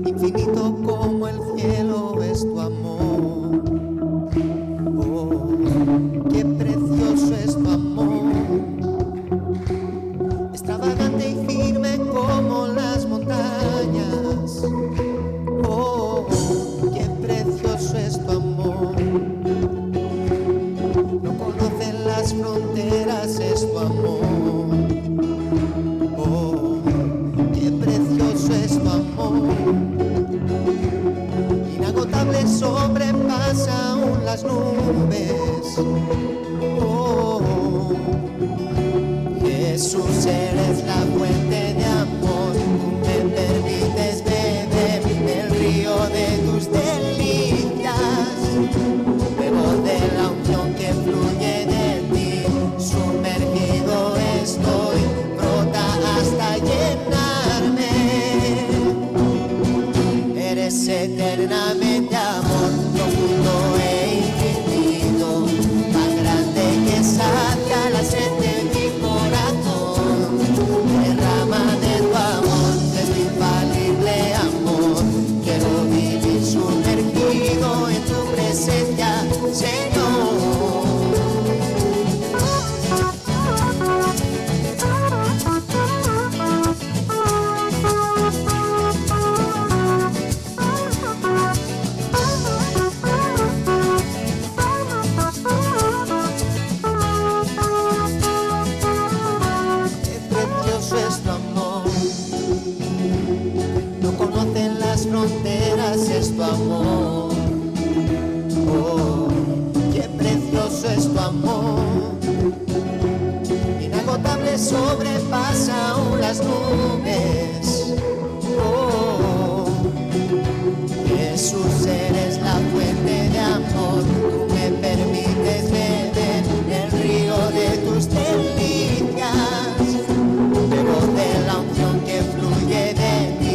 Infinito como el cielo es tu amor. Oh, qué precioso es tu amor. Extravagante y firme como las montañas. Oh, qué precioso es tu amor. No conocen las fronteras, es tu amor. Oh, qué precioso es tu amor. Inagotable, sobrepasa aún las nubes. Oh, Jesús, eres la fuente de amor. Tú me permites beber del río de tus delicias. Bebo de la unción que fluye de ti. Sumergido estoy, brota hasta llenarme. Eres eternamente amor, profundo e infinito, tan grande que sacia la sed de mi corazón. Derrama de tu amor, de tu infalible amor. Quiero vivir sumergido en tu presencia, Señor. Fronteras es tu amor. Oh, qué precioso es tu amor. Inagotable, sobrepasa aún las nubes. Oh, Jesús, eres la fuente de amor. Tú me permites beber el río de tus delicias. Bebo de la unción que fluye de ti.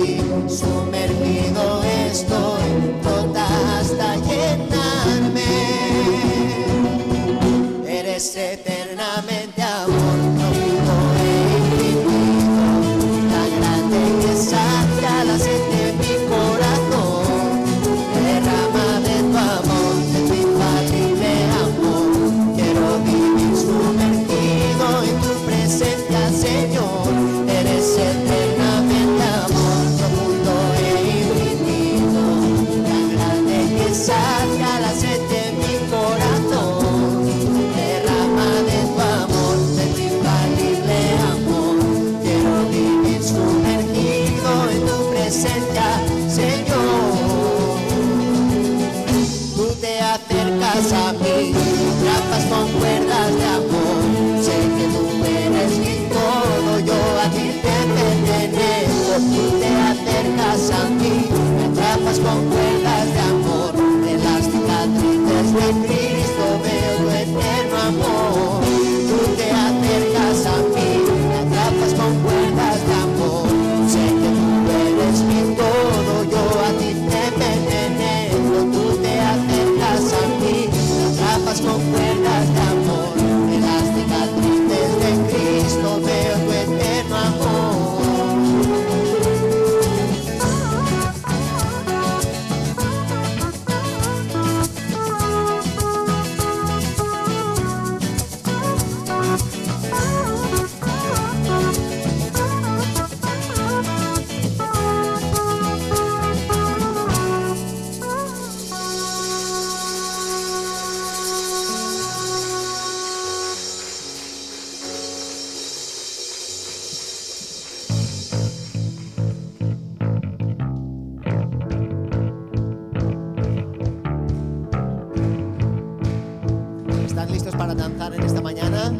Sumergido estoy, brota hasta llenarme. Eres eternamente amor, profundo e infinito, tan grande que sacia la sed de mi corazón. Derrama de tu amor, de tu infalible amor. Quiero vivir sumergido en tu presencia, Señor. Eres eternamente amor, profundo e infinito, tan grande que sacia la sed de mi corazón. Derrama de tu amor, de tu infalible amor. Quiero vivir sumergido en tu presencia, Señor. Tú te acercas a mí, atrapas con cuerdas de amor. Sé que tú eres mi todo, yo a ti te pertenezco. Tú te acercas a mí, me atrapas con cuerdas de amor. En las cicatrices de Cristo veo tu eterno amor. Tú te acercas a mí, me atrapas con cuerdas de amor. Sé que tú eres mi todo, yo a ti te pertenezco. Tú te acercas a mí, me atrapas con cuerdas de amor. En las cicatrices de Cristo veo tu eterno amor. ¿Están listos para danzar en esta mañana?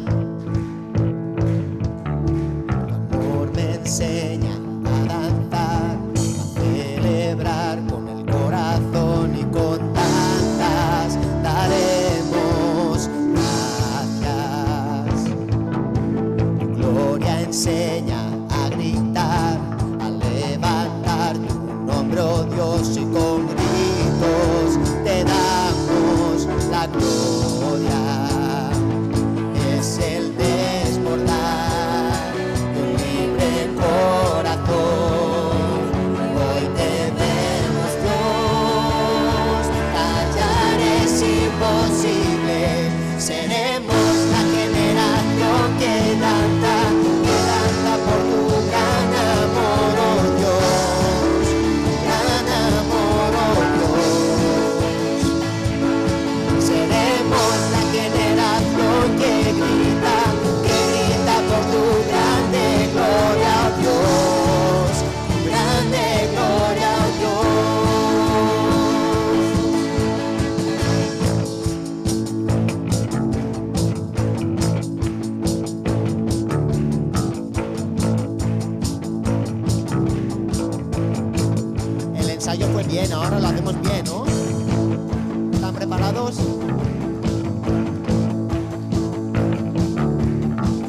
Tu amor me enseña a danzar, a celebrar con el corazón y con danzas daremos gracias. Tu gloria enseña a gritar, a levantar tu nombre, oh Dios, y con gritos te damos la gloria. Es el desbordar de un libre corazón. Bien, ahora lo hacemos bien, ¿no? ¿Están preparados? Tu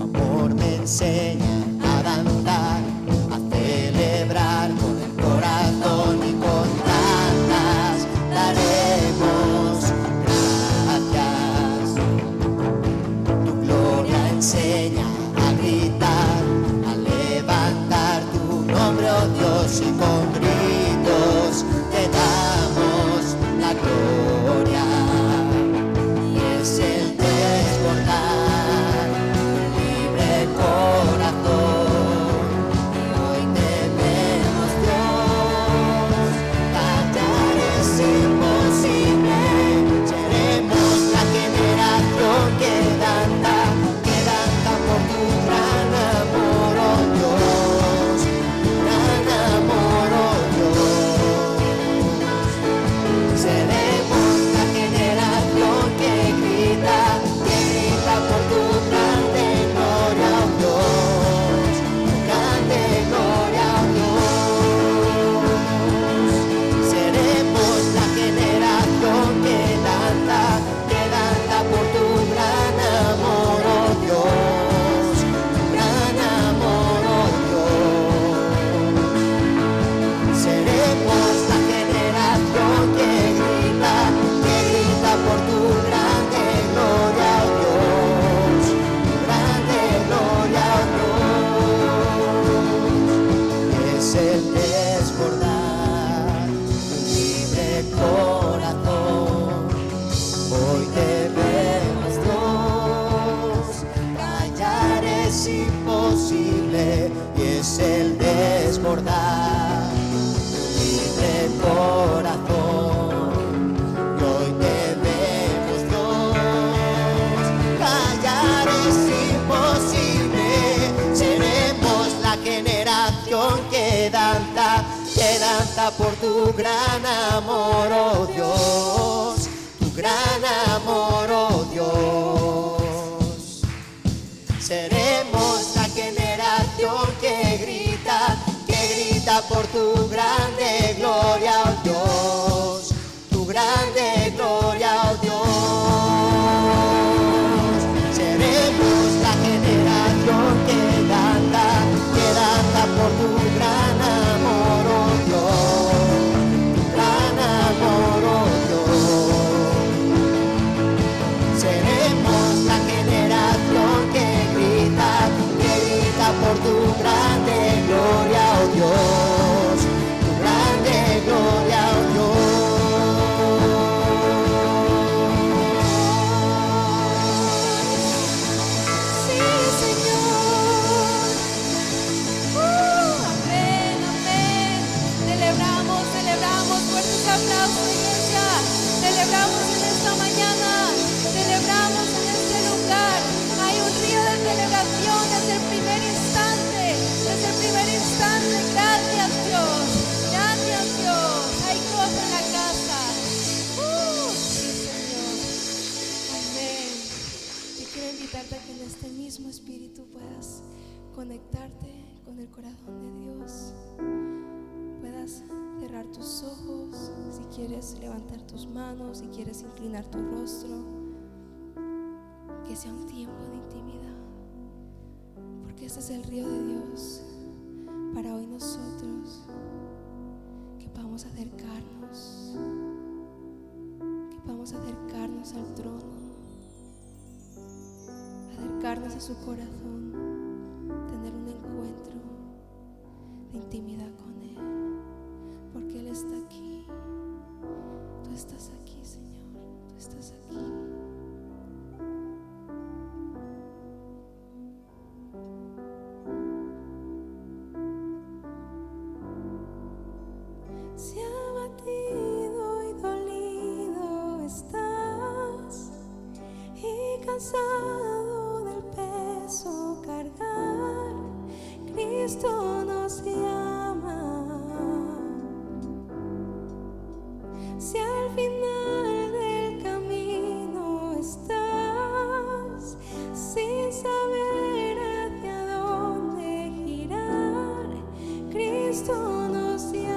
amor me enseña a danzar, a celebrar con el corazón y con tantas daremos gracias. Tu gloria enseña a gritar, a levantar tu nombre, oh Dios, y con gritos te damos la gloria. Y es el desbordar un libre corazón. Y hoy te vemos, Dios. Callar es imposible. Seremos la generación que danza por tu gran amor, oh Dios. Gran amor, oh Dios. Seremos la generación que grita por tu grande gloria, oh Dios. Tu grande gloria, oh Dios. Seremos la generación que danza por tu gran amor, oh Dios. Tu gran amor, oh Dios. Seremos la generación que grita por tu grande gloria, oh Dios. Tu grande gloria, oh Dios. Es el desbordar un libre corazón. Hoy te vemos, Dios. Callar es imposible. Y es el desbordar libre corazón. Y hoy te vemos, Dios. Callar es imposible. Seremos la generación que danza por tu gran amor, oh Dios. Tu gran amor, oh Dios. Seremos la generación que grita por tu grande gloria, oh Dios. Tu grande gloria, oh Dios. Seremos la generación que danza por tu gran amor, oh Dios. Tu gran amor, oh Dios. Seremos la generación que grita por tu grande gloria, oh Dios. Tu grande gloria, oh Dios. Sí, Señor. Amén, amén. Celebramos fuertes aplausos, iglesia. Celebramos en esta mañana, celebramos en este lugar. Hay un río de celebración desde el primer instante, Gracias, Dios. Gracias, Dios. Hay gozo en la casa. Sí, Señor. Amén. Te quiero invitarte a que en este mismo espíritu puedas conectarte con el corazón de Dios. Puedas cerrar tus ojos, si quieres levantar tus manos, si quieres inclinar tu rostro. Que sea un tiempo de intimidad, porque este es el río de Dios para hoy nosotros. Que podamos acercarnos al trono, acercarnos a su corazón, tener un encuentro de intimidad con Él, porque Él está aquí. Tú estás aquí, Señor, tú estás aquí. Si abatido y dolido estás y cansado del peso cargar, Cristo nos llama. Si al final del camino estás sin saber hacia dónde girar, Cristo nos llama.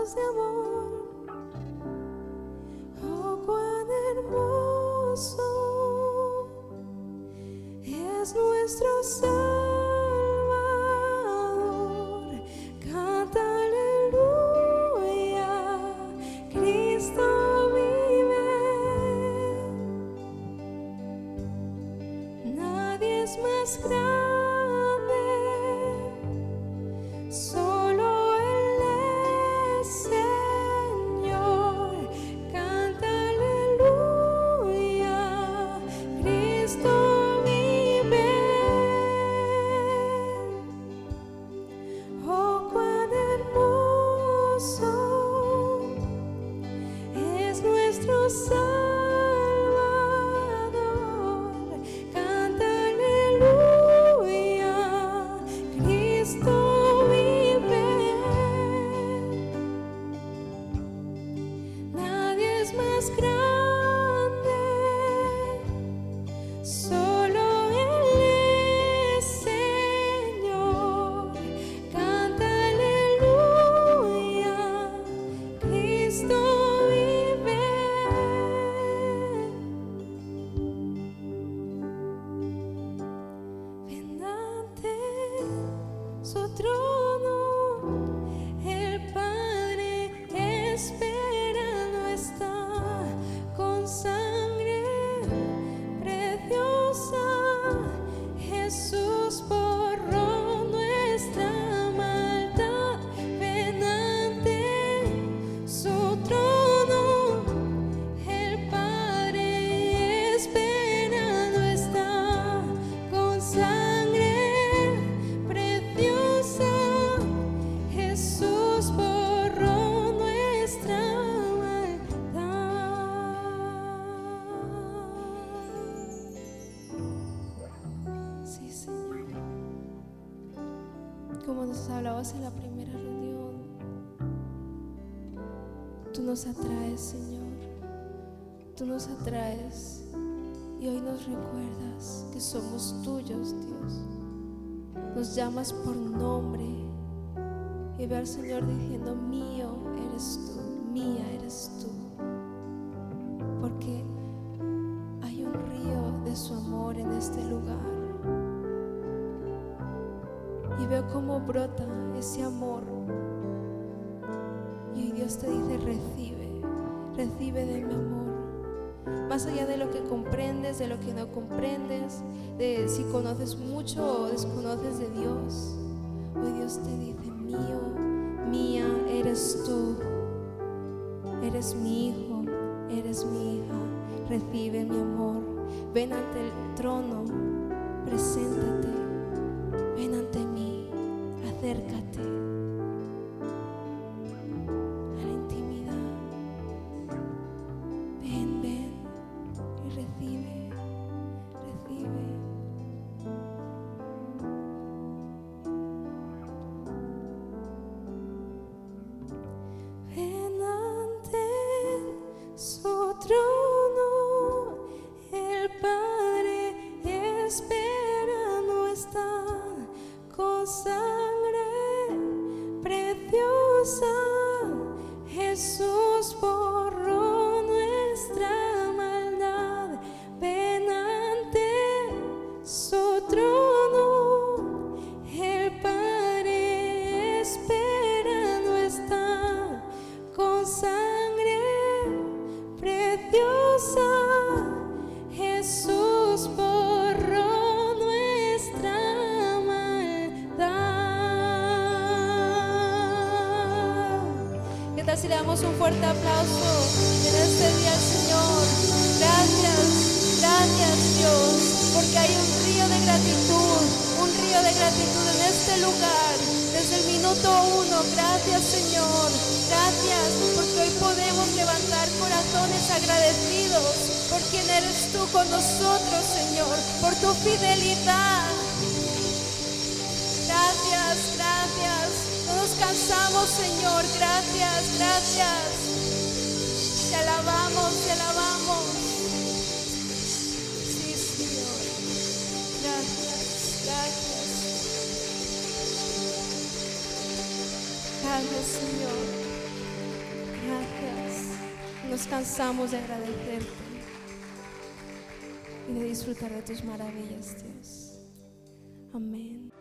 brazos de amor. Oh, cuán hermoso es nuestro Salvador. Canta aleluya, Cristo vive. Nadie es más grande, solo Él es Señor. Canta aleluya, Cristo vive. Oh, cuán hermoso es nuestro Salvador. Canta aleluya, Cristo vive. Nadie es más grande, solo Él es Señor. Canta aleluya, Cristo vive. Ven ante su trono, el Padre esperando está, con sangre preciosa. Jesús borró nuestra maldad. Ven ante su trono, el Padre esperando está, con sangre preciosa. Jesús borró nuestra maldad. Sí, Señor. Como nos hablabas en la primera reunión, tú nos atraes, Señor. Tú nos atraes y hoy nos recuerdas que somos tuyos, Dios. Nos llamas por nombre y ve al Señor diciendo: mío eres tú, mía eres tú, porque hay un río de su amor en este lugar. Y veo cómo brota ese amor. Y hoy Dios te dice: recibe, recibe de mi amor. Más allá de lo que comprendes, de lo que no comprendes, de si conoces mucho o desconoces de Dios, hoy Dios te dice: mío, mía eres tú. Eres mi hijo, eres mi hija. Recibe mi amor. Ven ante el trono, preséntate. Ven ante mí, acércate a la intimidad. Ven, ven y recibe, recibe. Ven ante su trono, el Padre esperando está, con sangre preciosa. Jesús borró nuestra maldad. Ven ante su trono, el Padre esperando está, con sangre preciosa. Jesús borró nuestra maldad. ¿Qué tal si le damos un fuerte aplauso en este día al Señor? Gracias, gracias Dios, porque hay un río de gratitud en este lugar. Desde el minuto 1, gracias Señor, gracias, porque hoy podemos levantar corazones agradecidos por quien eres tú con nosotros, Señor, por tu fidelidad. Gracias, gracias. No nos cansamos, Señor. Gracias, gracias. Te alabamos, te alabamos. Sí, Señor. Gracias, gracias. Gracias, Señor. nos cansamos de agradecerte y de disfrutar de tus maravillas, Dios. Amén.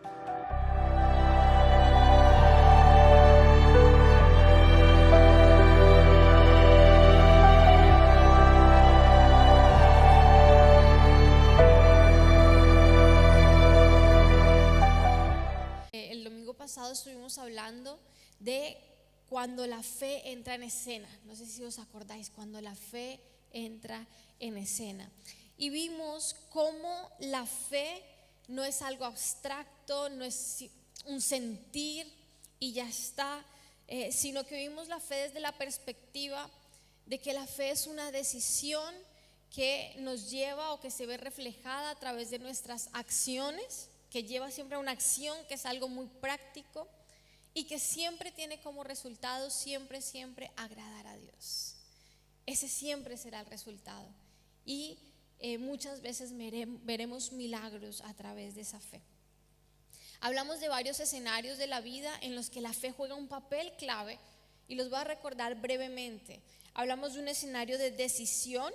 El domingo pasado estuvimos hablando de cuando la fe entra en escena. No sé si os acordáis, cuando la fe entra en escena. Y vimos cómo la fe no es algo abstracto, no es un sentir y ya está, sino que vimos la fe desde la perspectiva de que la fe es una decisión que nos lleva o que se ve reflejada a través de nuestras acciones, que lleva siempre a una acción que es algo muy práctico y que siempre tiene como resultado siempre agradar a Dios. Ese siempre será el resultado y muchas veces veremos milagros a través de esa fe. Hablamos de varios escenarios de la vida en los que la fe juega un papel clave y los voy a recordar brevemente. Hablamos de un escenario de decisión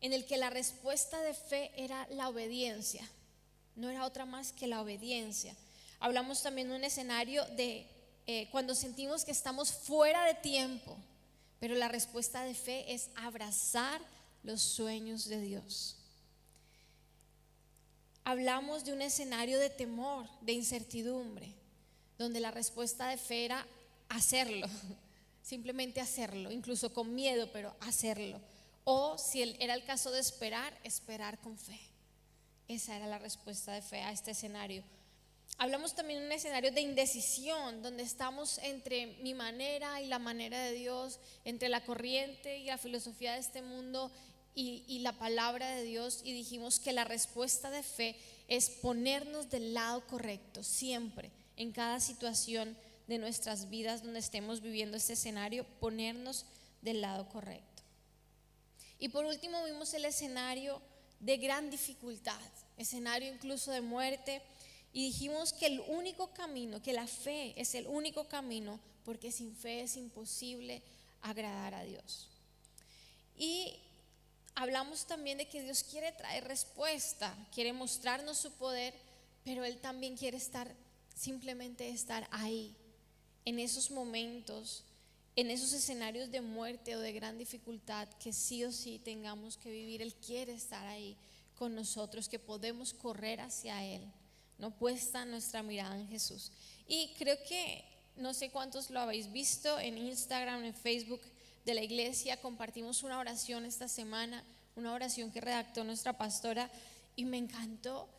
en el que la respuesta de fe era la obediencia, no era otra más que la obediencia. Hablamos también de un escenario de cuando sentimos que estamos fuera de tiempo, pero la respuesta de fe es abrazar los sueños de Dios. Hablamos de un escenario de temor, de incertidumbre, donde la respuesta de fe era hacerlo, simplemente hacerlo, incluso con miedo, pero hacerlo. O si era el caso de esperar con fe. Esa era la respuesta de fe a este escenario. Hablamos también de un escenario de indecisión, donde estamos entre mi manera y la manera de Dios, entre la corriente y la filosofía de este mundo y la palabra de Dios, y dijimos que la respuesta de fe es ponernos del lado correcto, siempre, en cada situación de nuestras vidas donde estemos viviendo este escenario, ponernos del lado correcto. Y por último vimos el escenario de gran dificultad, escenario incluso de muerte, y dijimos que el único camino, que la fe es el único camino, porque sin fe es imposible agradar a Dios. Y hablamos también de que Dios quiere traer respuesta, quiere mostrarnos su poder, pero Él también quiere simplemente estar ahí, en esos momentos, en esos escenarios de muerte o de gran dificultad que sí o sí tengamos que vivir. Él quiere estar ahí con nosotros, que podemos correr hacia Él, no puesta nuestra mirada en Jesús. Y creo que, no sé cuántos lo habéis visto en Instagram, en Facebook de la iglesia, compartimos una oración esta semana, una oración que redactó nuestra pastora y me encantó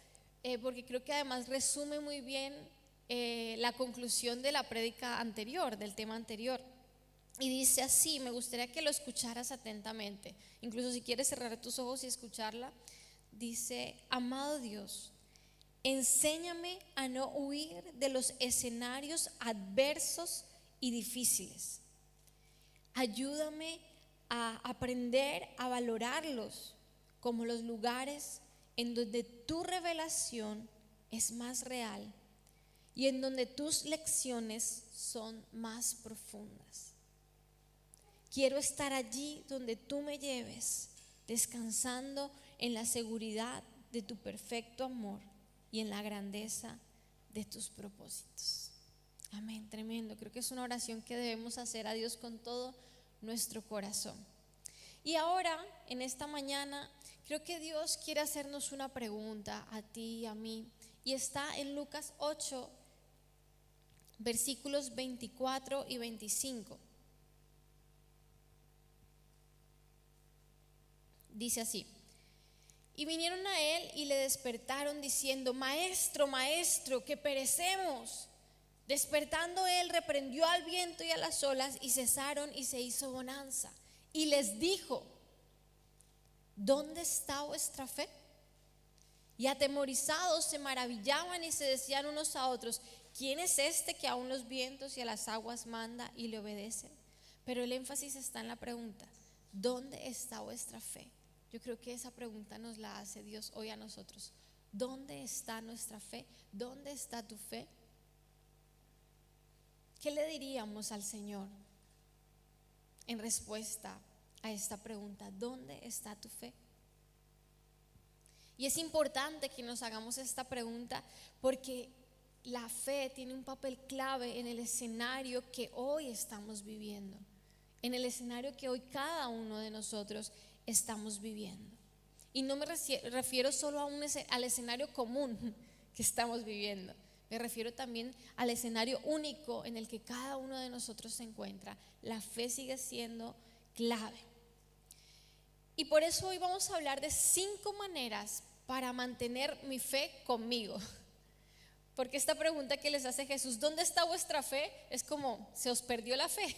porque creo que además resume muy bien la conclusión de la prédica anterior, del tema anterior. Y dice así, me gustaría que lo escucharas atentamente, incluso si quieres cerrar tus ojos y escucharla. Dice: amado Dios, enséñame a no huir de los escenarios adversos y difíciles. Ayúdame a aprender a valorarlos como los lugares en donde tu revelación es más real y en donde tus lecciones son más profundas. Quiero estar allí donde tú me lleves, descansando en la seguridad de tu perfecto amor y en la grandeza de tus propósitos. Amén, tremendo. Creo que es una oración que debemos hacer a Dios con todo nuestro corazón. Y ahora, en esta mañana, creo que Dios quiere hacernos una pregunta a ti y a mí, y está en Lucas 8, versículos 24 y 25. Dice así: y vinieron a él y le despertaron diciendo: maestro, maestro, que perecemos. Despertando él, reprendió al viento y a las olas, y cesaron, y se hizo bonanza. Y les dijo: ¿dónde está vuestra fe? Y atemorizados se maravillaban y se decían unos a otros: ¿quién es este que aún los vientos y a las aguas manda y le obedecen? Pero el énfasis está en la pregunta: ¿dónde está vuestra fe? Yo creo que esa pregunta nos la hace Dios hoy a nosotros. ¿Dónde está nuestra fe? ¿Dónde está tu fe? ¿Qué le diríamos al Señor en respuesta a esta pregunta: ¿dónde está tu fe? Y es importante que nos hagamos esta pregunta porque la fe tiene un papel clave en el escenario que hoy estamos viviendo, en el escenario que hoy cada uno de nosotros estamos viviendo. Y no me refiero solo al escenario común que estamos viviendo, me refiero también al escenario único en el que cada uno de nosotros se encuentra. La fe sigue siendo clave. Y por eso hoy vamos a hablar de 5 maneras para mantener mi fe conmigo. Porque esta pregunta que les hace Jesús, ¿dónde está vuestra fe? Es como, se os perdió la fe.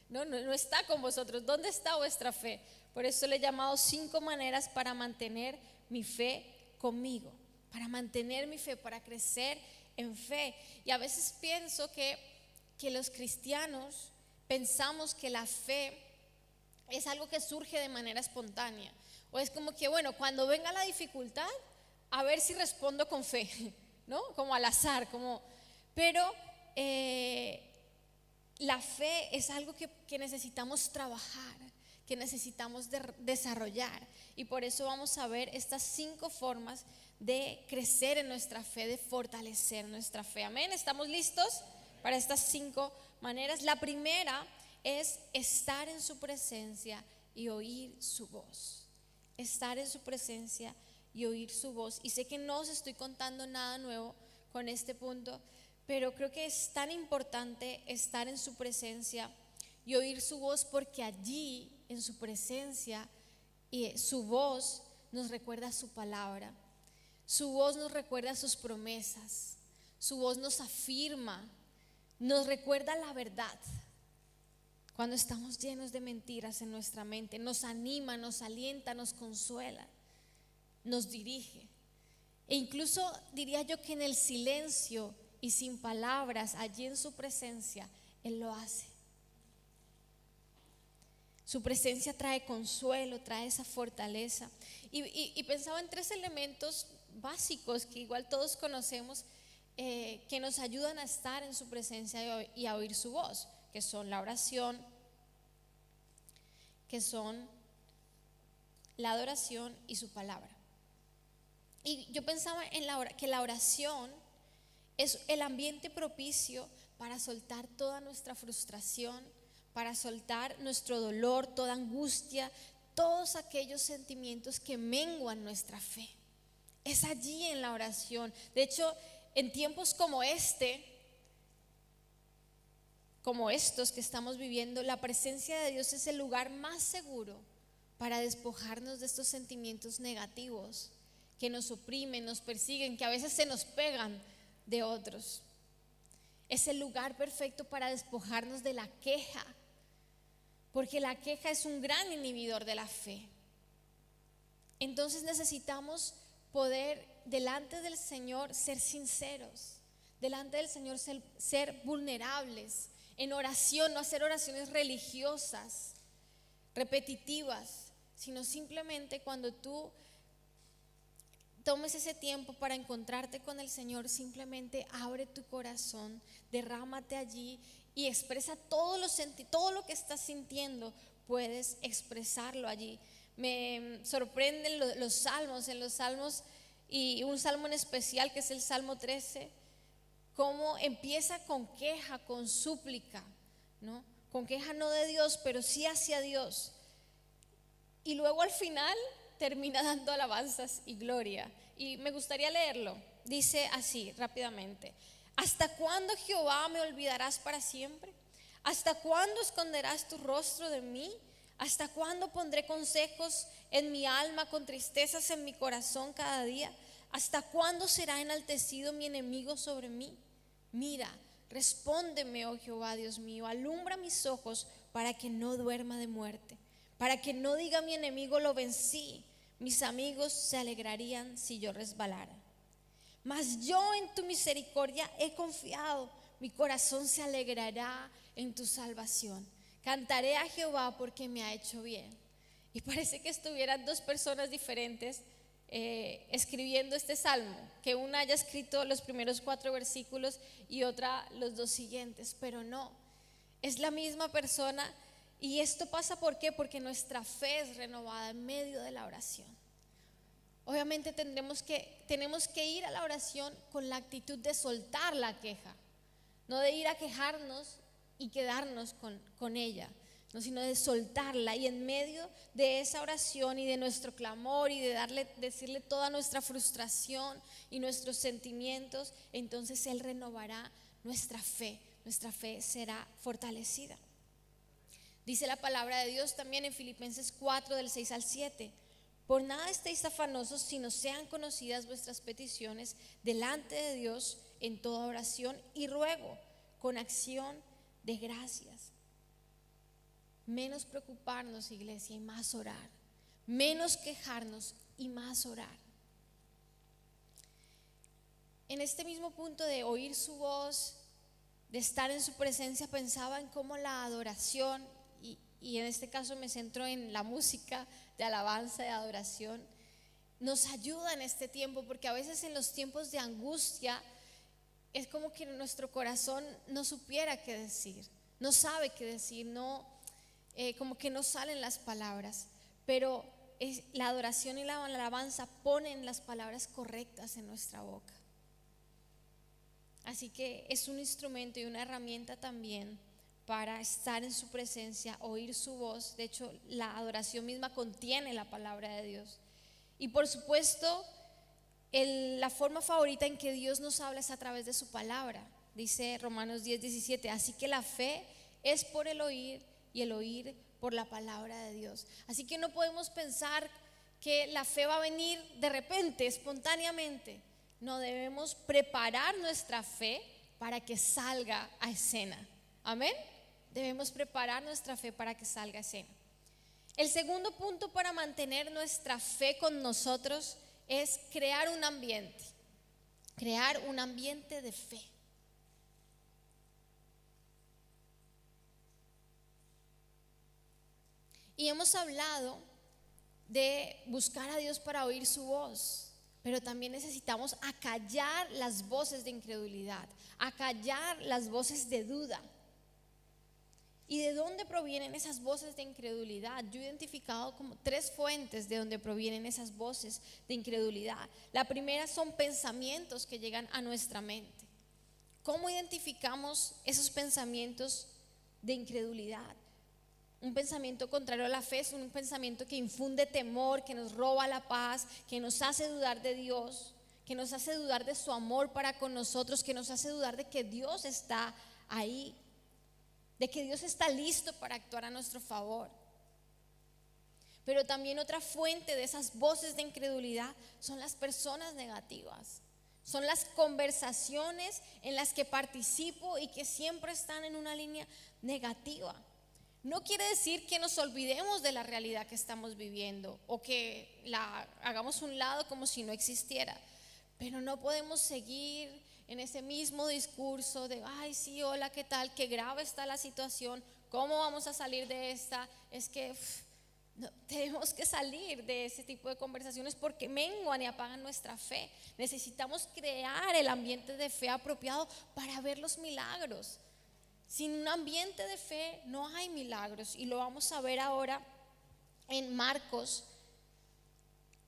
No está con vosotros. ¿Dónde está vuestra fe? Por eso le he llamado 5 maneras para mantener mi fe conmigo, para mantener mi fe, para crecer en fe. Y a veces pienso que los cristianos pensamos que la fe es algo que surge de manera espontánea, o es como que, bueno, cuando venga la dificultad, a ver si respondo con fe, ¿no? Como al azar, pero la fe es algo que necesitamos trabajar, que necesitamos desarrollar, y por eso vamos a ver estas 5 formas de crecer en nuestra fe, de fortalecer nuestra fe. Amén. ¿Estamos listos para estas 5 maneras? La primera es estar en su presencia y oír su voz. Estar en su presencia y oír su voz. Y sé que no os estoy contando nada nuevo con este punto, pero creo que es tan importante estar en su presencia y oír su voz, porque allí, en su presencia, y su voz nos recuerda su palabra, su voz nos recuerda sus promesas, su voz nos afirma, nos recuerda la verdad. Cuando estamos llenos de mentiras en nuestra mente, nos anima, nos alienta, nos consuela, nos dirige. E incluso diría yo que en el silencio y sin palabras, allí en su presencia, Él lo hace. Su presencia trae consuelo, trae esa fortaleza. Y pensaba en 3 elementos básicos que igual todos conocemos, que nos ayudan a estar en su presencia y a oír su voz, que son la oración, que son la adoración y su palabra. Y yo pensaba que la oración es el ambiente propicio para soltar toda nuestra frustración, para soltar nuestro dolor, toda angustia, todos aquellos sentimientos que menguan nuestra fe. Es allí en la oración. De hecho, en tiempos como estos que estamos viviendo, la presencia de Dios es el lugar más seguro para despojarnos de estos sentimientos negativos que nos oprimen, nos persiguen, que a veces se nos pegan de otros. Es el lugar perfecto para despojarnos de la queja, porque la queja es un gran inhibidor de la fe. Entonces necesitamos poder delante del Señor ser sinceros, delante del Señor ser vulnerables en oración, no hacer oraciones religiosas, repetitivas, sino simplemente cuando tú tomes ese tiempo para encontrarte con el Señor, simplemente abre tu corazón, derrámate allí y expresa todo lo que estás sintiendo. Puedes expresarlo allí. Me sorprenden los salmos, en los salmos, y un salmo en especial que es el Salmo 13, cómo empieza con queja, con súplica, ¿no? Con queja no de Dios, pero sí hacia Dios. Y luego al final termina dando alabanzas y gloria. Y me gustaría leerlo. Dice así rápidamente: ¿hasta cuándo, Jehová, me olvidarás para siempre? ¿Hasta cuándo esconderás tu rostro de mí? ¿Hasta cuándo pondré consejos en mi alma, con tristezas en mi corazón cada día? ¿Hasta cuándo será enaltecido mi enemigo sobre mí? Mira, respóndeme, oh Jehová, Dios mío, alumbra mis ojos para que no duerma de muerte, para que no diga mi enemigo, lo vencí. Mis amigos se alegrarían si yo resbalara. Mas yo en tu misericordia he confiado, mi corazón se alegrará en tu salvación. Cantaré a Jehová porque me ha hecho bien. Y parece que estuvieran 2 personas diferentes escribiendo este salmo, que una haya escrito los primeros 4 versículos y otra los 2 siguientes, pero no, es la misma persona Y esto pasa ¿por qué? Porque nuestra fe es renovada en medio de la oración. Obviamente tenemos que ir a la oración con la actitud de soltar la queja, no de ir a quejarnos y quedarnos con ella, no, sino de soltarla, y en medio de esa oración y de nuestro clamor y de decirle toda nuestra frustración y nuestros sentimientos, entonces Él renovará nuestra fe será fortalecida. Dice la palabra de Dios también en Filipenses 4 del 6 al 7: por nada estéis afanosos, sino sean conocidas vuestras peticiones delante de Dios en toda oración y ruego, con acción de gracias. Menos preocuparnos, iglesia, y más orar. Menos quejarnos y más orar. En este mismo punto de oír su voz, de estar en su presencia, pensaba en cómo la adoración, y en este caso me centro en la música de alabanza, de adoración, nos ayuda en este tiempo, porque a veces en los tiempos de angustia es como que nuestro corazón no supiera qué decir, no sabe qué decir, como que no salen las palabras, pero la adoración y la alabanza ponen las palabras correctas en nuestra boca. Así que es un instrumento y una herramienta también para estar en su presencia, oír su voz. De hecho, la adoración misma contiene la palabra de Dios. Y por supuesto, la forma favorita en que Dios nos habla es a través de su palabra. Dice Romanos 10:17, así que la fe es por el oír y el oír por la palabra de Dios. Así que no podemos pensar que la fe va a venir de repente, espontáneamente. No, debemos preparar nuestra fe para que salga a escena. Amén. Debemos preparar nuestra fe para que salga a escena. El segundo punto para mantener nuestra fe con nosotros es crear un ambiente de fe. Y hemos hablado de buscar a Dios para oír su voz, pero también necesitamos acallar las voces de incredulidad, acallar las voces de duda. ¿Y de dónde provienen esas voces de incredulidad? Yo he identificado como 3 fuentes de donde provienen esas voces de incredulidad. La primera son pensamientos que llegan a nuestra mente. ¿Cómo identificamos esos pensamientos de incredulidad? Un pensamiento contrario a la fe es un pensamiento que infunde temor, que nos roba la paz, que nos hace dudar de Dios, que nos hace dudar de su amor para con nosotros, que nos hace dudar de que Dios está ahí, de que Dios está listo para actuar a nuestro favor. Pero también otra fuente de esas voces de incredulidad son las personas negativas. Son las conversaciones en las que participo y que siempre están en una línea negativa. No quiere decir que nos olvidemos de la realidad que estamos viviendo o que la hagamos a un lado como si no existiera, pero no podemos seguir en ese mismo discurso de ay sí, hola, ¿qué tal? Qué grave está la situación, ¿cómo vamos a salir de esta? Es que no, tenemos que salir de ese tipo de conversaciones porque menguan y apagan nuestra fe. Necesitamos crear el ambiente de fe apropiado para ver los milagros. Sin un ambiente de fe no hay milagros, y lo vamos a ver ahora en Marcos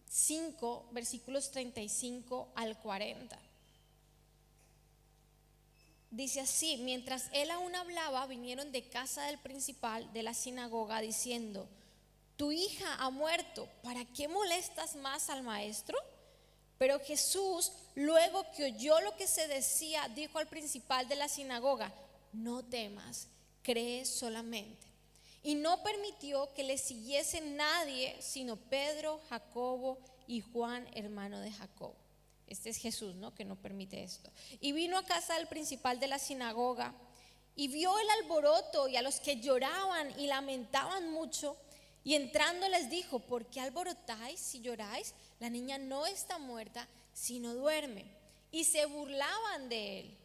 5, versículos 35 al 40. Dice así: mientras él aún hablaba, vinieron de casa del principal de la sinagoga diciendo: tu hija ha muerto, ¿para qué molestas más al maestro? Pero Jesús, luego que oyó lo que se decía, dijo al principal de la sinagoga: no temas, cree solamente. Y no permitió que le siguiese nadie sino Pedro, Jacobo y Juan, hermano de Jacobo. Este es Jesús, ¿no? Que no permite esto. Y vino a casa del principal de la sinagoga y vio el alboroto y a los que lloraban y lamentaban mucho. Y entrando les dijo: ¿por qué alborotáis y lloráis? La niña no está muerta, sino duerme. Y se burlaban de él.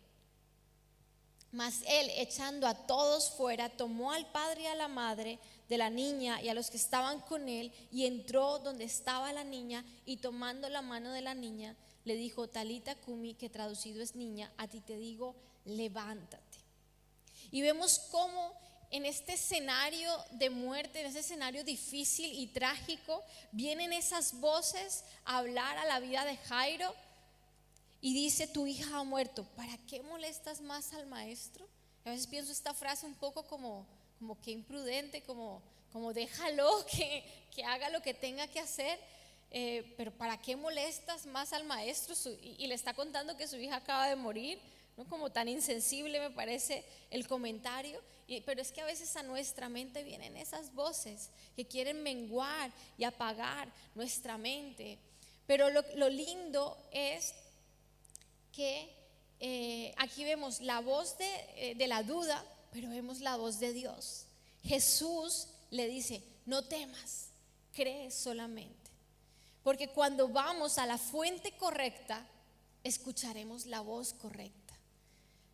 Mas él, echando a todos fuera, tomó al padre y a la madre de la niña y a los que estaban con él, y entró donde estaba la niña, y tomando la mano de la niña, le dijo: Talita cumi, que traducido es niña, a ti te digo, levántate. Y vemos cómo en este escenario de muerte, en ese escenario difícil y trágico, vienen esas voces a hablar a la vida de Jairo y dice: tu hija ha muerto, ¿para qué molestas más al maestro? A veces pienso esta frase un poco como que imprudente, como déjalo que haga lo que tenga que hacer, pero ¿para qué molestas más al maestro? Y le está contando que su hija acaba de morir, ¿no? Como tan insensible me parece el comentario, pero es que a veces a nuestra mente vienen esas voces que quieren menguar y apagar nuestra mente. Pero lo lindo es que aquí vemos la voz de la duda, pero vemos la voz de Dios. Jesús le dice: no temas, cree solamente. Porque cuando vamos a la fuente correcta, escucharemos la voz correcta.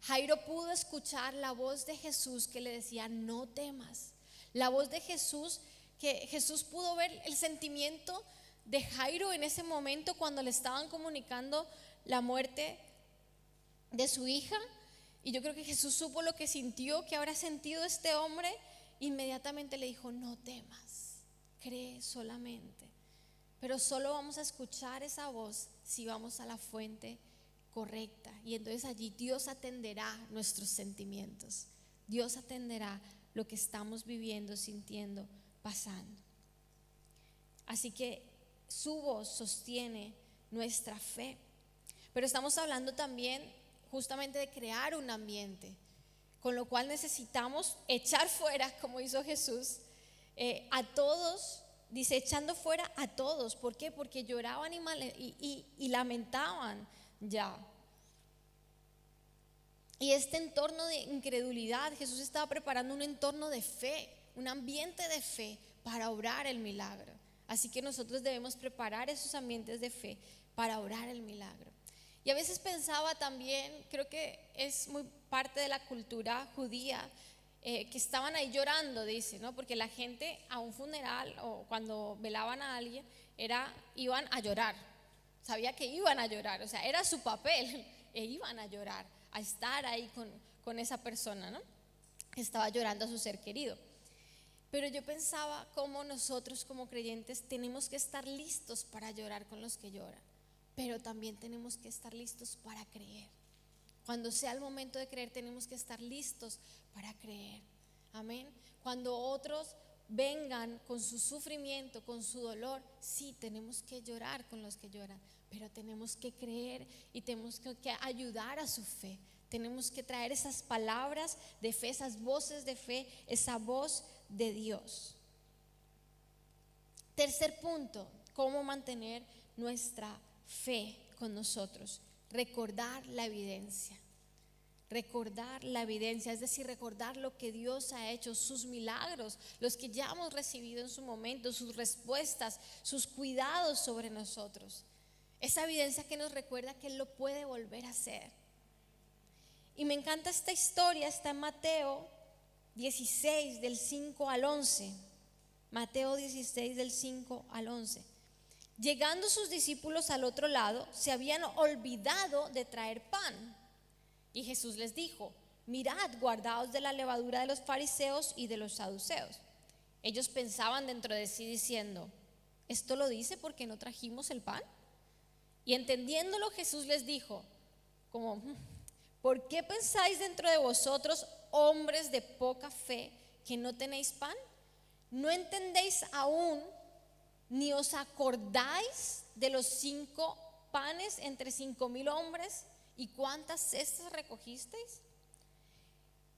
Jairo pudo escuchar la voz de Jesús que le decía: no temas. La voz de Jesús, que Jesús pudo ver el sentimiento de Jairo en ese momento cuando le estaban comunicando la muerte de su hija. Y yo creo que Jesús supo lo que sintió, que habrá sentido este hombre. Inmediatamente le dijo: no temas, cree solamente. Pero solo vamos a escuchar esa voz si vamos a la fuente correcta. Y entonces allí Dios atenderá nuestros sentimientos. Dios atenderá lo que estamos viviendo, sintiendo, pasando. Así que su voz sostiene nuestra fe. Pero estamos hablando también justamente de crear un ambiente, con lo cual necesitamos echar fuera, como hizo Jesús, a todos. Dice: echando fuera a todos. ¿Por qué? Porque lloraban y lamentaban ya. Y este entorno de incredulidad, Jesús estaba preparando un entorno de fe, un ambiente de fe para obrar el milagro. Así que nosotros debemos preparar esos ambientes de fe para obrar el milagro. Y a veces pensaba también, creo que es muy parte de la cultura judía, que estaban ahí llorando, dice, ¿no? Porque la gente a un funeral o cuando velaban a alguien iban a llorar. Sabía que iban a llorar, o sea, era su papel, e iban a llorar, a estar ahí con esa persona, ¿no? Que estaba llorando a su ser querido. Pero yo pensaba cómo nosotros como creyentes tenemos que estar listos para llorar con los que lloran, pero también tenemos que estar listos para creer. Cuando sea el momento de creer, tenemos que estar listos para creer. Amén. Cuando otros vengan con su sufrimiento, con su dolor, sí, tenemos que llorar con los que lloran, pero tenemos que creer y tenemos que ayudar a su fe. Tenemos que traer esas palabras de fe, esas voces de fe, esa voz de Dios. Tercer punto: cómo mantener nuestra fe con nosotros. Recordar la evidencia. Recordar la evidencia, es decir, recordar lo que Dios ha hecho, sus milagros, los que ya hemos recibido en su momento, sus respuestas, sus cuidados sobre nosotros. Esa evidencia que nos recuerda que Él lo puede volver a hacer. Y me encanta esta historia, está en Mateo 16 del 5 al 11. Mateo 16 del 5 al 11. Llegando sus discípulos al otro lado, se habían olvidado de traer pan. Y Jesús les dijo: mirad, guardaos de la levadura de los fariseos y de los saduceos. Ellos pensaban dentro de sí diciendo: ¿esto lo dice porque no trajimos el pan? Y entendiéndolo, Jesús les dijo ¿por qué pensáis dentro de vosotros, hombres de poca fe, que no tenéis pan? ¿No entendéis aún, ni os acordáis de los 5 panes entre 5,000 hombres? ¿Y cuántas cestas recogisteis?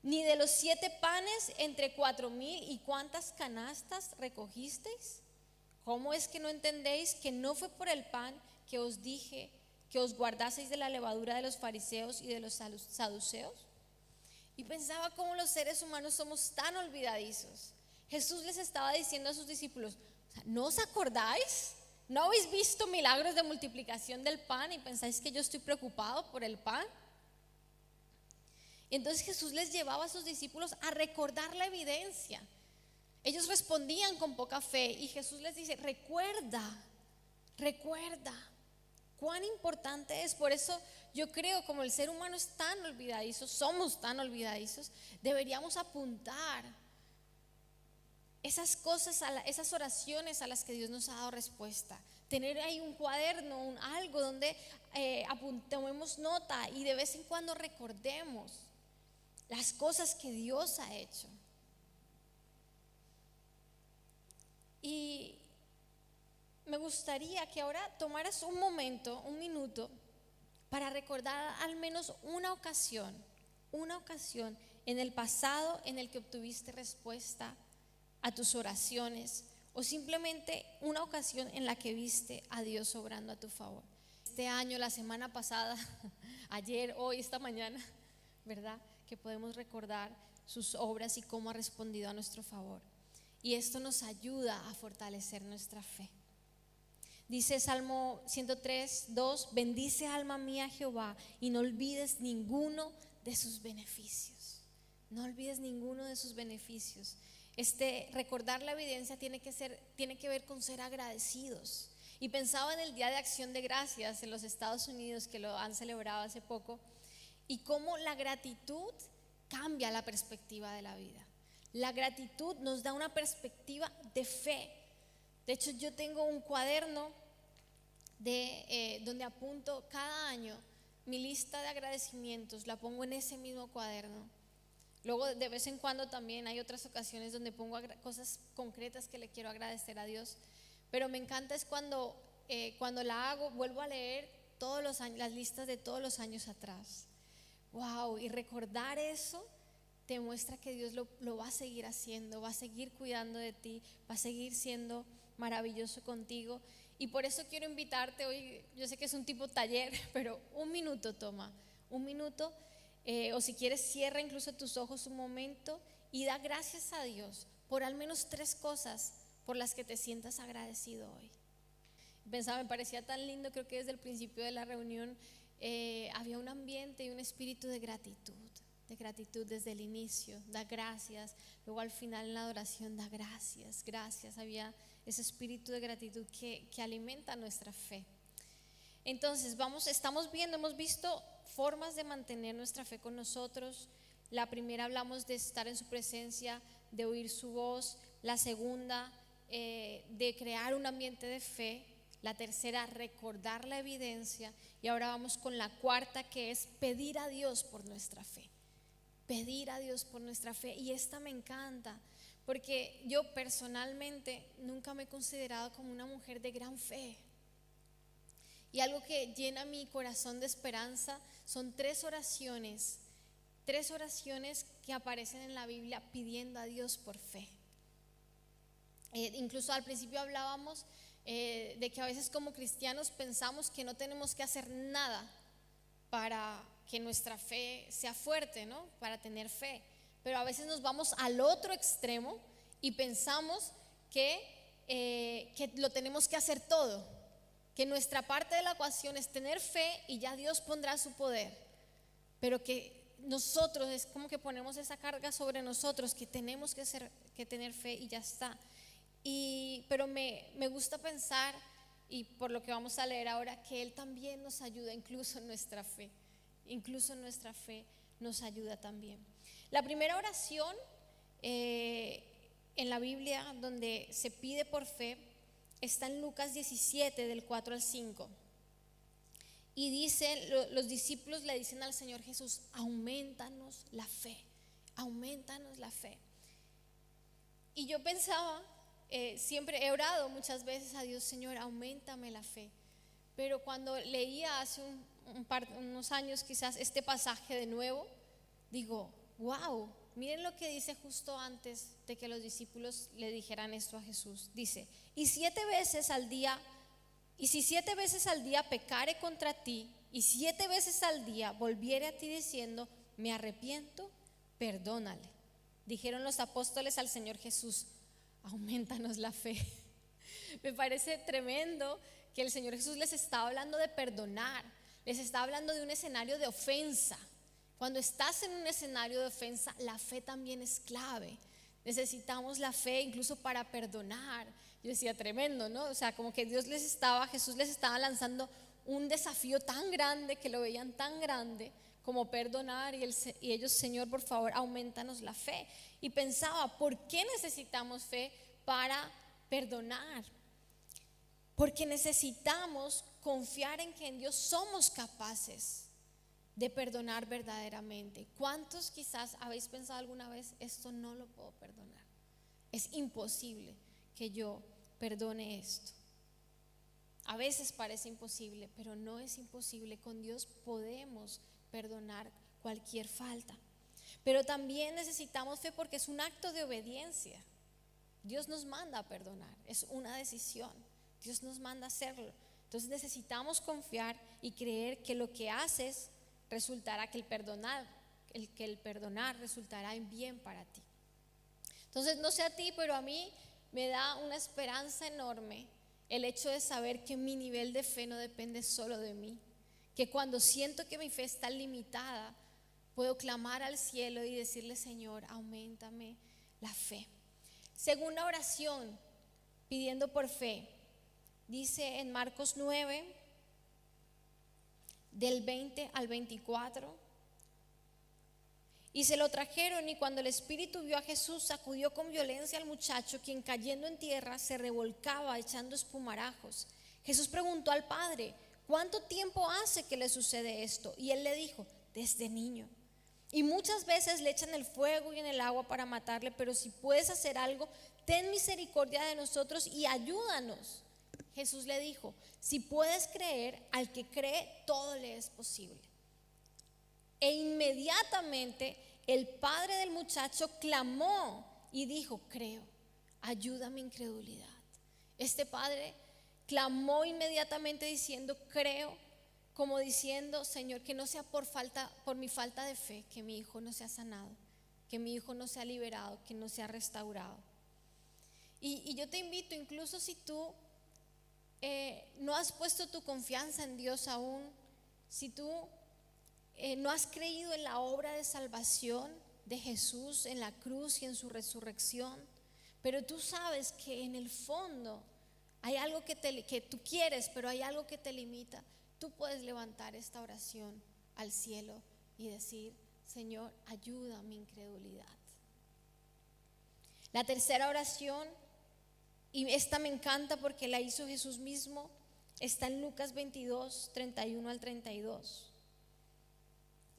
¿Ni de los 7 panes entre 4,000 y cuántas canastas recogisteis? ¿Cómo es que no entendéis que no fue por el pan que os dije que os guardaseis de la levadura de los fariseos y de los saduceos? Y pensaba cómo los seres humanos somos tan olvidadizos. Jesús les estaba diciendo a sus discípulos: ¿no os acordáis? ¿No habéis visto milagros de multiplicación del pan y pensáis que yo estoy preocupado por el pan? Y entonces Jesús les llevaba a sus discípulos a recordar la evidencia. Ellos respondían con poca fe y Jesús les dice: recuerda cuán importante es. Por eso yo creo, como el ser humano es tan olvidadizo, somos tan olvidadizos, deberíamos apuntar esas cosas, esas oraciones a las que Dios nos ha dado respuesta. Tener ahí un cuaderno, algo donde tomemos nota y de vez en cuando recordemos las cosas que Dios ha hecho. Y me gustaría que ahora tomaras un minuto, para recordar al menos una ocasión en el pasado en el que obtuviste respuesta a tus oraciones, o simplemente una ocasión en la que viste a Dios obrando a tu favor. Este año, la semana pasada, ayer, hoy, esta mañana, ¿verdad? Que podemos recordar sus obras y cómo ha respondido a nuestro favor. Y esto nos ayuda a fortalecer nuestra fe. Dice Salmo 103:2: bendice alma mía Jehová y no olvides ninguno de sus beneficios. No olvides ninguno de sus beneficios. Recordar la evidencia tiene que ver con ser agradecidos. Y pensaba en el Día de Acción de Gracias en los Estados Unidos, que lo han celebrado hace poco, y cómo la gratitud cambia la perspectiva de la vida. La gratitud nos da una perspectiva de fe. De hecho, yo tengo un cuaderno donde apunto cada año mi lista de agradecimientos, la pongo en ese mismo cuaderno. Luego de vez en cuando también hay otras ocasiones donde pongo cosas concretas que le quiero agradecer a Dios, pero me encanta es cuando la hago, vuelvo a leer todos los años, las listas de todos los años atrás. Wow, y recordar eso te muestra que Dios lo va a seguir haciendo, va a seguir cuidando de ti, va a seguir siendo maravilloso contigo. Y por eso quiero invitarte hoy, yo sé que es un tipo taller, pero un minuto toma, un minuto, o si quieres cierra incluso tus ojos un momento y da gracias a Dios por al menos 3 cosas por las que te sientas agradecido hoy. Pensaba, me parecía tan lindo, creo que desde el principio de la reunión había un ambiente y un espíritu de gratitud desde el inicio. Da gracias, luego al final en la adoración da gracias, había ese espíritu de gratitud que alimenta nuestra fe. Entonces hemos visto formas de mantener nuestra fe con nosotros. La primera, hablamos de estar en su presencia, de oír su voz. La segunda, de crear un ambiente de fe. La tercera, recordar la evidencia. Y ahora vamos con la cuarta, que es pedir a Dios por nuestra fe. Pedir a Dios por nuestra fe. Y esta me encanta, porque yo personalmente nunca me he considerado como una mujer de gran fe. Y algo que llena mi corazón de esperanza son 3 oraciones que aparecen en la Biblia pidiendo a Dios por fe. Incluso al principio hablábamos de que a veces como cristianos pensamos que no tenemos que hacer nada para que nuestra fe sea fuerte, ¿no? Para tener fe. Pero a veces nos vamos al otro extremo y pensamos que lo tenemos que hacer todo, que nuestra parte de la ecuación es tener fe y ya Dios pondrá su poder, pero que nosotros es como que ponemos esa carga sobre nosotros, que tenemos que tener fe y ya está. Pero me gusta pensar, y por lo que vamos a leer ahora, que Él también nos ayuda, incluso en nuestra fe nos ayuda también. La primera oración en la Biblia donde se pide por fe está en Lucas 17, del 4 al 5. Y dicen, los discípulos le dicen al Señor Jesús: aumentanos la fe, aumentanos la fe. Y yo pensaba, siempre he orado muchas veces a Dios: Señor, auméntame la fe. Pero cuando leía hace unos años quizás este pasaje de nuevo, digo: wow, miren lo que dice justo antes de que los discípulos le dijeran esto a Jesús. Dice: y si 7 veces al día pecare contra ti, y 7 veces al día volviere a ti diciendo: me arrepiento, perdónale. Dijeron los apóstoles al Señor Jesús: aumentanos la fe. Me parece tremendo que el Señor Jesús les estaba hablando de perdonar, les está hablando de un escenario de ofensa. Cuando estás en un escenario de ofensa, la fe también es clave. Necesitamos la fe incluso para perdonar. Yo decía, tremendo, ¿no? O sea, como que Jesús les estaba lanzando un desafío tan grande, que lo veían tan grande, como perdonar y ellos, Señor, por favor, aumentanos la fe. Y pensaba, ¿por qué necesitamos fe para perdonar? Porque necesitamos confiar en que en Dios somos capaces de perdonar verdaderamente. ¿Cuántos quizás habéis pensado alguna vez, esto no lo puedo perdonar? Es imposible que yo perdone esto. A veces parece imposible, pero no es imposible. Con Dios podemos perdonar cualquier falta. Pero también necesitamos fe porque es un acto de obediencia. Dios nos manda a perdonar, es una decisión. Dios nos manda a hacerlo. Entonces necesitamos confiar y creer que lo que haces resultará, que el perdonar resultará en bien para ti. Entonces no sé a ti, pero a mí me da una esperanza enorme el hecho de saber que mi nivel de fe no depende solo de mí, que cuando siento que mi fe está limitada, puedo clamar al cielo y decirle, Señor, auméntame la fe. Segunda oración, pidiendo por fe, dice en Marcos 9, del 20 al 24, y se lo trajeron, y cuando el espíritu vio a Jesús, sacudió con violencia al muchacho, quien cayendo en tierra se revolcaba echando espumarajos. Jesús preguntó al padre, ¿cuánto tiempo hace que le sucede esto? Y él le dijo, desde niño. Y muchas veces le echan el fuego y en el agua para matarle, pero si puedes hacer algo, ten misericordia de nosotros y ayúdanos. Jesús le dijo, si puedes creer, al que cree todo le es posible. E inmediatamente el padre del muchacho clamó y dijo, creo, ayuda a mi incredulidad. Este padre clamó inmediatamente diciendo, creo, como diciendo, Señor, que no sea por mi falta de fe, que mi hijo no sea sanado, que mi hijo no sea liberado, que no sea restaurado. Y yo te invito, incluso si tú no has puesto tu confianza en Dios aún, si tú no has creído en la obra de salvación de Jesús en la cruz y en su resurrección, pero tú sabes que en el fondo hay algo que tú quieres, pero hay algo que te limita. Tú puedes levantar esta oración al cielo y decir, Señor, ayuda a mi incredulidad. La tercera oración, y esta me encanta porque la hizo Jesús mismo, está en Lucas 22, 31 al 32.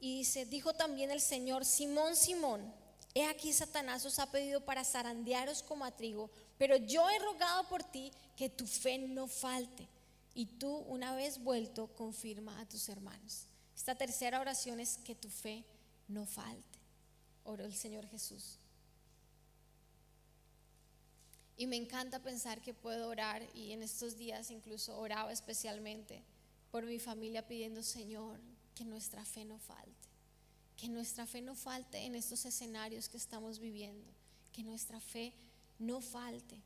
Y dice, dijo también el Señor, Simón, Simón, he aquí Satanás os ha pedido para zarandearos como a trigo, pero yo he rogado por ti que tu fe no falte. Y tú, una vez vuelto, confirma a tus hermanos. Esta tercera oración es que tu fe no falte. Oró el Señor Jesús. Y me encanta pensar que puedo orar, y en estos días incluso oraba especialmente por mi familia pidiendo, Señor, que nuestra fe no falte. Que nuestra fe no falte en estos escenarios que estamos viviendo. Que nuestra fe no falte.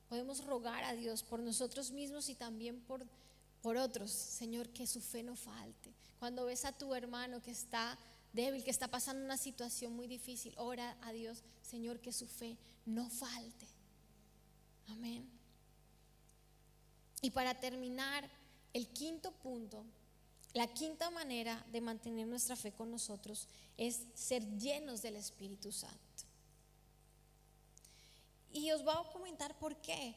Podemos rogar a Dios por nosotros mismos y también por otros. Señor, que su fe no falte. Cuando ves a tu hermano que está débil, que está pasando una situación muy difícil, ora a Dios, Señor, que su fe no falte. Amén. Y para terminar, el quinto punto, la quinta manera de mantener nuestra fe con nosotros es ser llenos del Espíritu Santo. Y os voy a comentar por qué.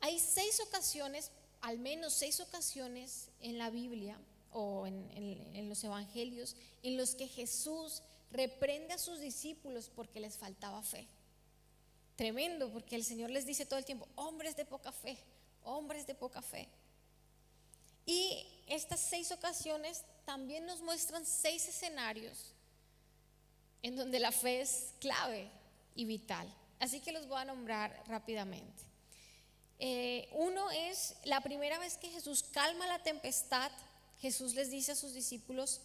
Hay 6 ocasiones, al menos 6 ocasiones en la Biblia o en los evangelios en los que Jesús reprende a sus discípulos porque les faltaba fe. Tremendo, porque el Señor les dice todo el tiempo, hombres de poca fe, hombres de poca fe. Y estas 6 ocasiones también nos muestran 6 escenarios en donde la fe es clave y vital. Así que los voy a nombrar rápidamente. Uno es la primera vez que Jesús calma la tempestad. Jesús les dice a sus discípulos,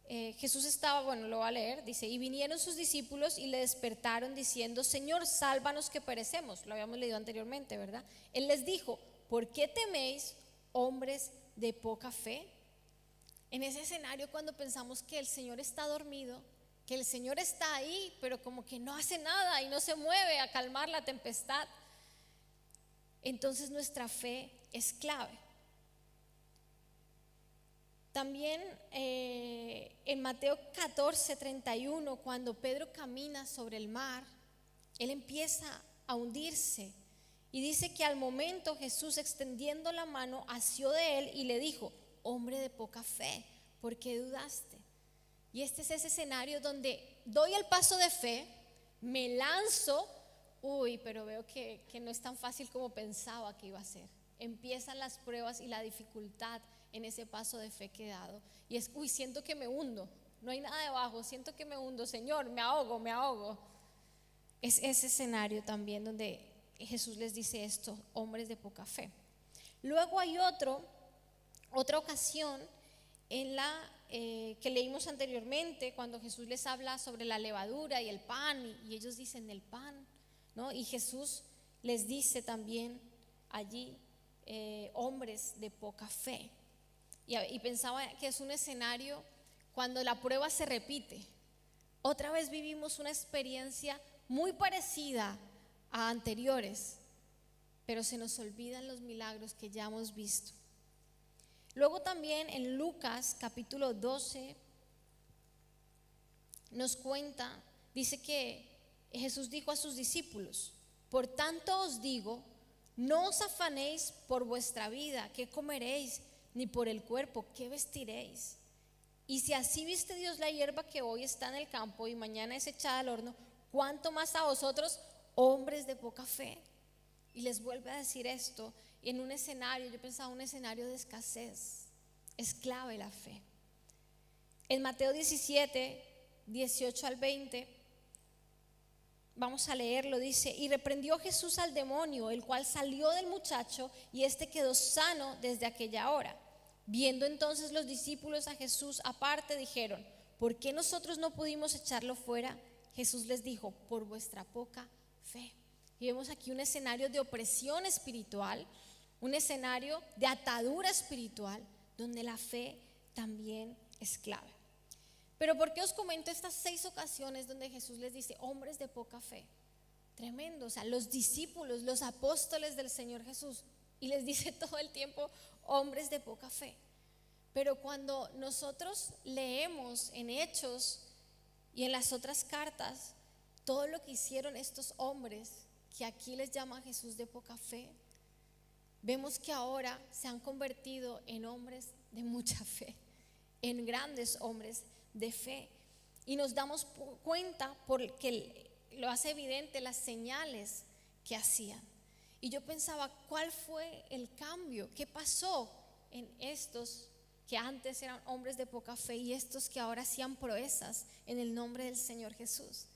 Jesús estaba, lo voy a leer, dice, y vinieron sus discípulos y le despertaron diciendo, Señor, sálvanos que perecemos. Lo habíamos leído anteriormente, ¿verdad? Él les dijo, ¿por qué teméis, hombres de poca fe? En ese escenario, cuando pensamos que el Señor está dormido, que el Señor está ahí, pero como que no hace nada y no se mueve a calmar la tempestad, entonces nuestra fe es clave. También en Mateo 14:31, cuando Pedro camina sobre el mar, él empieza a hundirse. Y dice que al momento Jesús, extendiendo la mano, asió de él y le dijo: hombre de poca fe, ¿por qué dudaste? Y este es ese escenario donde doy el paso de fe, me lanzo, pero veo que no es tan fácil como pensaba que iba a ser. Empiezan las pruebas y la dificultad en ese paso de fe que he dado. Y es, siento que me hundo, no hay nada debajo, siento que me hundo, Señor, me ahogo. Es ese escenario también donde Jesús les dice esto: hombres de poca fe. Luego hay otra ocasión en la que leímos anteriormente, cuando Jesús les habla sobre la levadura y el pan, y ellos dicen el pan, ¿no? Y Jesús les dice también allí, hombres de poca fe. Y pensaba que es un escenario cuando la prueba se repite. Otra vez vivimos una experiencia muy parecida a anteriores, pero se nos olvidan los milagros que ya hemos visto. Luego también en Lucas capítulo 12 nos cuenta, dice que Jesús dijo a sus discípulos: por tanto os digo, no os afanéis por vuestra vida, qué comeréis, ni por el cuerpo, qué vestiréis. Y si así viste Dios la hierba que hoy está en el campo y mañana es echada al horno, ¿cuánto más a vosotros, hombres de poca fe? Y les vuelve a decir esto en un escenario, yo pensaba un escenario de escasez. Es clave la fe. En Mateo 17:18-20, vamos a leerlo, dice: y reprendió Jesús al demonio, el cual salió del muchacho, y éste quedó sano desde aquella hora. Viendo entonces los discípulos a Jesús aparte, dijeron: ¿por qué nosotros no pudimos echarlo fuera? Jesús les dijo: por vuestra poca fe. Y vemos aquí un escenario de opresión espiritual, un escenario de atadura espiritual, donde la fe también es clave. Pero ¿por qué os comento estas 6 ocasiones donde Jesús les dice hombres de poca fe? Tremendo, o sea, los discípulos, los apóstoles del Señor Jesús, y les dice todo el tiempo hombres de poca fe. Pero cuando nosotros leemos en Hechos y en las otras cartas todo lo que hicieron estos hombres, que aquí les llama Jesús de poca fe, vemos que ahora se han convertido en hombres de mucha fe, en grandes hombres de fe. Y nos damos cuenta, porque lo hace evidente, las señales que hacían. Y yo pensaba, ¿cuál fue el cambio? ¿Qué pasó en estos que antes eran hombres de poca fe y estos que ahora hacían proezas en el nombre del Señor Jesús?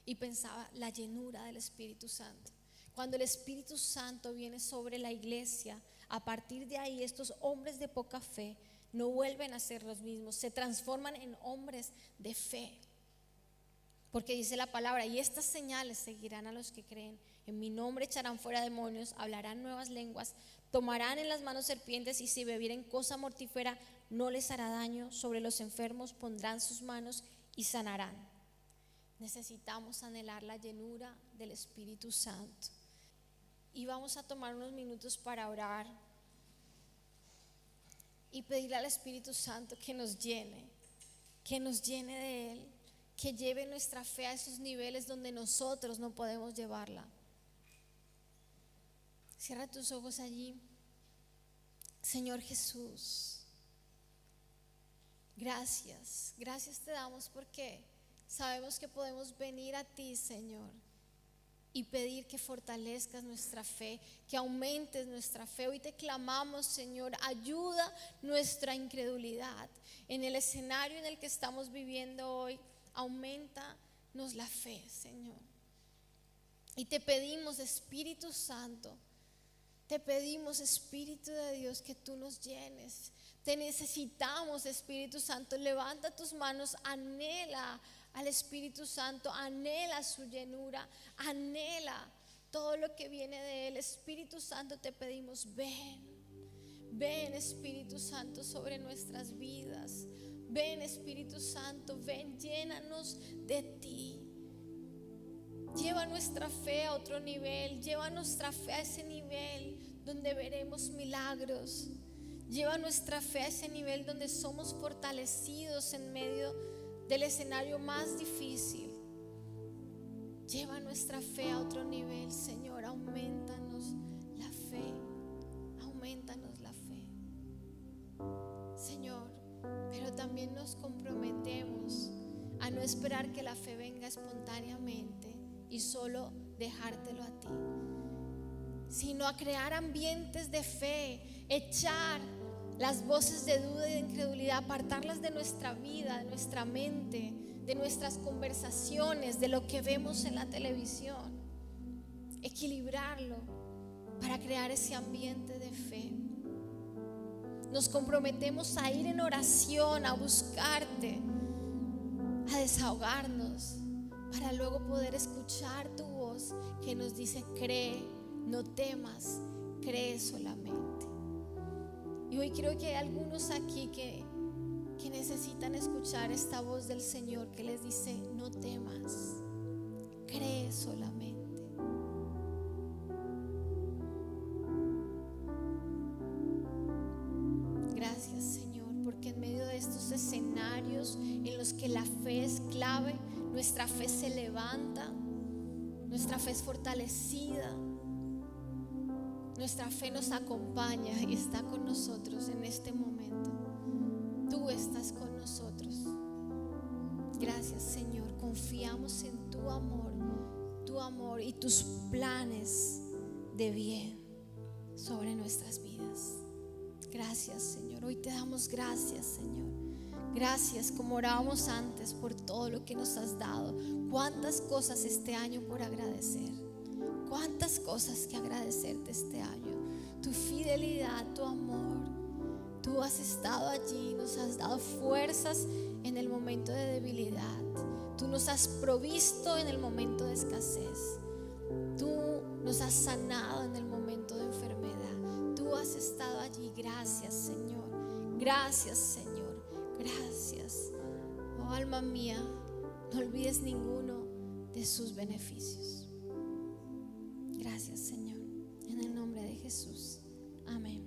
Y pensaba, la llenura del Espíritu Santo. Cuando el Espíritu Santo viene sobre la iglesia, a partir de ahí estos hombres de poca fe no vuelven a ser los mismos, se transforman en hombres de fe. Porque dice la palabra: y estas señales seguirán a los que creen. En mi nombre echarán fuera demonios, hablarán nuevas lenguas, tomarán en las manos serpientes, y si bebieren cosa mortífera no les hará daño. Sobre los enfermos pondrán sus manos y sanarán. Necesitamos anhelar la llenura del Espíritu Santo. Y vamos a tomar unos minutos para orar y pedirle al Espíritu Santo que nos llene de Él, que lleve nuestra fe a esos niveles donde nosotros no podemos llevarla. Cierra tus ojos allí. Señor Jesús, gracias te damos porque sabemos que podemos venir a ti, Señor, y pedir que fortalezcas nuestra fe, que aumentes nuestra fe. Hoy te clamamos, Señor, ayuda nuestra incredulidad. En el escenario en el que estamos viviendo hoy, aumentanos la fe, Señor. Y te pedimos, Espíritu Santo, te pedimos, Espíritu de Dios, que tú nos llenes. Te necesitamos, Espíritu Santo. Levanta tus manos, anhela al Espíritu Santo, anhela su llenura, anhela todo lo que viene de Él. Espíritu Santo, te pedimos, ven Espíritu Santo sobre nuestras vidas. Ven Espíritu Santo, ven, llénanos de ti. Lleva nuestra fe a otro nivel, lleva nuestra fe a ese nivel donde veremos milagros. Lleva nuestra fe a ese nivel donde somos fortalecidos en medio del escenario más difícil. Lleva nuestra fe a otro nivel, Señor. Aumentanos la fe. Aumentanos la fe, Señor. Pero también nos comprometemos a no esperar que la fe venga espontáneamente y solo dejártelo a ti, sino a crear ambientes de fe, echar las voces de duda y de incredulidad, apartarlas de nuestra vida, de nuestra mente, de nuestras conversaciones, de lo que vemos en la televisión. Equilibrarlo para crear ese ambiente de fe. Nos comprometemos a ir en oración, a buscarte, a desahogarnos, para luego poder escuchar tu voz que nos dice: cree, no temas, cree solamente. Y hoy creo que hay algunos aquí que necesitan escuchar esta voz del Señor que les dice: no temas, cree solamente. Gracias, Señor, porque en medio de estos escenarios en los que la fe es clave, nuestra fe se levanta, nuestra fe es fortalecida. Nuestra fe nos acompaña y está con nosotros en este momento. Tú estás con nosotros. Gracias, Señor. Confiamos en tu amor y tus planes de bien sobre nuestras vidas. Gracias, Señor. Hoy te damos gracias, Señor. Gracias, como orábamos antes, por todo lo que nos has dado. Cuántas cosas este año por agradecer. Cuántas cosas que agradecerte este año. Tu fidelidad, tu amor. Tú has estado allí, nos has dado fuerzas en el momento de debilidad. Tú nos has provisto en el momento de escasez. Tú nos has sanado en el momento de enfermedad. Tú has estado allí. Gracias, Señor. Gracias, Señor. Gracias. Oh, alma mía, no olvides ninguno de sus beneficios. Gracias, Señor. En el nombre de Jesús. Amén.